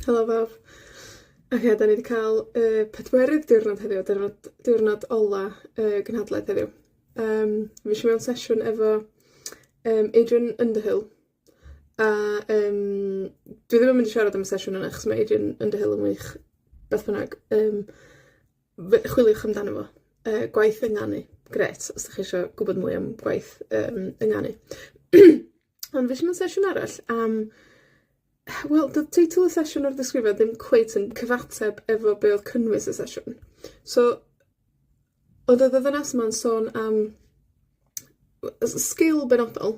Helo bawb. Oce, da ni wedi cael pedwerydd diwrnod heddiw, diwrnod ola gynhadledd heddiw. Fi eisiau mewn sesiwn efo Adrian Underhill. A dwi ddim yn mynd i siarad am y sesiwn yna, achos mae Adrian Underhill yn wych beth bynnag. Chwiliwch amdano fo. Gwaith ynganu. Gret, os ydych chi eisiau gwybod mwy am gwaith ynganu. Ond fi eisiau mewn sesiwn arall am... Wel, the teitl y sesiwn o'r ddisgrifio ddim cweit yn cyfateb efo be oedd cynnwys y sesiwn. So, oedd y ddynas yma'n sôn am sgil benodol,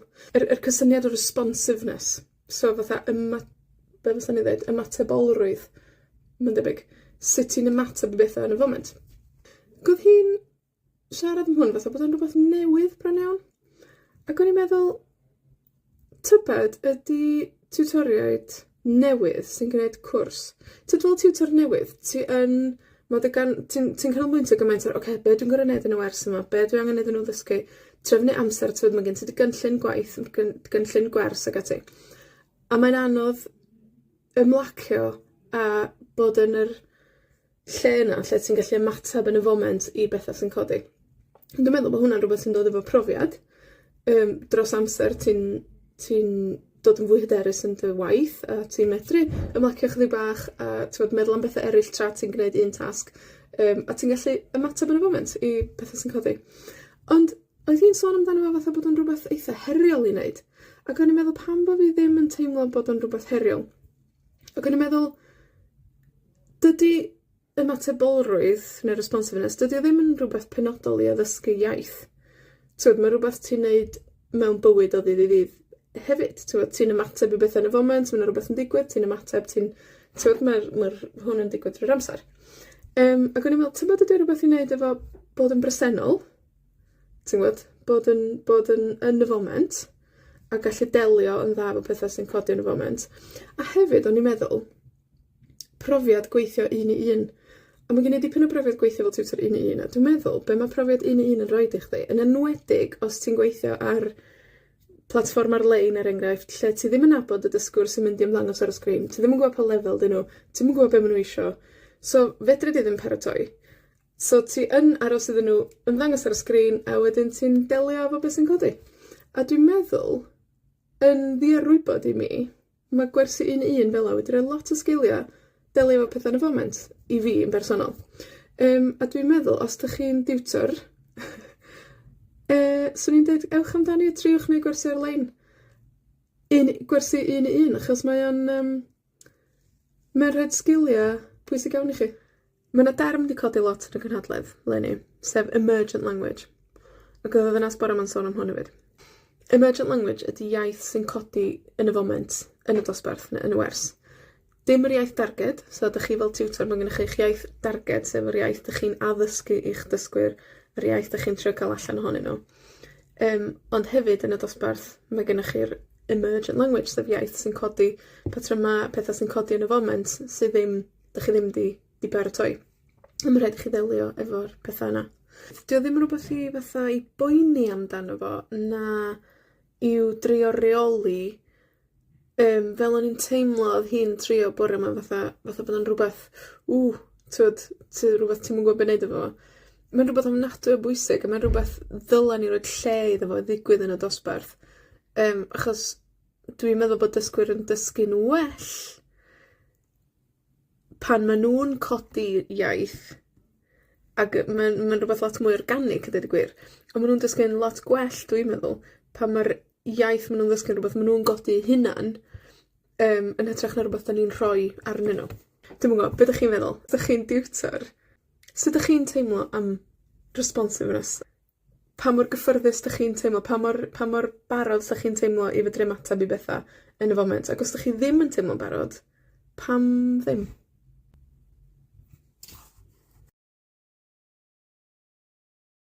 cysyniad o responsiveness. So, fatha, be fysa ni ddweud, ymatebolrwydd, mae'n debyg, sut ti'n ymateb i bethau yn y foment. Gwyd hi'n siarad am hwn, fatha bod o'n rhywbeth newydd bron iawn. Ac o'n i'n meddwl, tybed ydy tiwtoriaid newydd sy'n gwneud cwrs. Ti'n fel tiwtor newydd, ti'n canolbwyntio gymaint ar, oce, be dwi'n gorau wneud yn y wers yma, be dwi angen wneud yn nhw ddysgu, trefnu amser, ti'n mae gen ti gynllun gwaith, gynllun gwers ag ati. A mae'n anodd ymlacio a bod yn yr lle yna, lle ti'n gallu ymateb yn y foment i bethau sy'n codi. Dwi'n meddwl bod hwnna'n rhywbeth sy'n dod efo profiad. Dros amser, ti'n dod yn fwy hyderus yn dy waith, a ti'n medru ymlacio chydig bach, a ti'n meddwl am bethau eraill tra ti'n gwneud un tasg, a ti'n gallu ymateb yn y foment i bethau sy'n codi. Ond, oedd hi'n sôn amdano fo fatha bod o'n rhywbeth eitha heriol i wneud, ac o'n i'n meddwl pam bod fi ddim yn teimlo bod o'n rhywbeth heriol. Ac o'n i'n meddwl, dydy ymatebolrwydd, neu responsiveness, dydy o ddim yn rhywbeth penodol i addysgu iaith. Mae rhywbeth ti'n neud mewn bywyd o ddydd i ddydd hefyd. Ti'n ymateb i bethau yn y foment, mae'n rhywbeth yn digwydd, ti'n ymateb, mae'r hwn yn digwydd drwy'r amser. Ac o'n i'n meddwl, tybod ydy rhywbeth i wneud efo bod yn bresennol, ti'n gwybod, bod yn y foment, a gallu delio yn dda efo pethau sy'n codi yn y foment. A hefyd, o'n i'n meddwl, profiad gweithio un i un. A mae gen i dipyn o profiad gweithio fel tiwtor un i un. A dwi'n meddwl, be mae profiad un i un yn rhoi i chdi, yn enwedig os ti'n gweithio ar platfform ar-lein, er enghraifft, lle ti ddim yn nabod y dysgwyr sy'n mynd i ymddangos ar y sgrin. Ti ddim yn gwybod pa lefel dyn nhw. Ti ddim yn gwybod be maen nhw isio. So, fedri di ddim paratoi. So, ti yn aros iddyn nhw ymddangos ar y sgrin, a wedyn ti'n delio efo beth sy'n codi. A dwi'n meddwl, yn ddiarwybod i mi, mae gwersi un i un fel a wedi rhoi lot o sgiliau delio efo pethau yn y foment, i fi yn bersonol. A dwi'n meddwl, os ydych chi'n diwtor, swn i'n dweud, ewch amdani, triwch neu gwersi ar-lein. Gwersi un i un, achos mae'n rhaid sgiliau pwysig iawn i chi. Mae yna derm wedi codi lot yn y cynhadledd, leni, sef emergent language. Ac oedd yna sbora ma'n sôn am hwn hefyd. Emergent language ydy iaith sy'n codi yn y foment, yn y dosbarth, neu yn y wers. Dim yr iaith darged, so ydych chi fel tiwtor, mae gennych chi'ch iaith darged, sef yr iaith ydych chi'n addysgu i'ch dysgwyr, yr iaith ydych chi'n trio cael allan ohonyn nhw. Ond hefyd yn y dosbarth, mae gennych chi'r emergent language, sef iaith sy'n codi patrymau, pethau sy'n codi yn y foment, sydd ydych chi ddim di baratoi. A mae rhaid i chi ddelio efo'r pethau yna. Dio ddim yn rhywbeth i boeni amdano fo, na i'w drio reoli, fel o'n i'n teimlo oedd hi'n trio bore yma fatha bod o'n rhywbeth, rhywbeth ti'n gwybod beth wneud efo. Mae'n rhywbeth ofnadwy o bwysig, a mae'n rhywbeth ddylan ni roed lle iddo fo ddigwydd yn y dosbarth. Achos dwi'n meddwl bod dysgwyr yn dysgu'n well pan maen nhw'n codi iaith, ac mae'n rhywbeth lot mwy organig, ydy'r gwir. Ond maen nhw'n dysgu'n lot gwell, dwi'n meddwl, pan mae'r iaith maen nhw'n dysgu'n rhywbeth maen nhw'n godi hunan, yn hytrach na rhywbeth da ni'n rhoi arnyn nhw. Dwi'n gwybod, beth ydych chi'n meddwl? Ydych chi'n diwtor? Sut ydych chi'n teimlo am responsiveness? Pa mor gyffyrddus ydych chi'n teimlo? Pa mor barod ydych chi'n teimlo i fedru ymateb i bethau yn y foment? Ac os ydych chi ddim yn teimlo'n barod, pam ddim?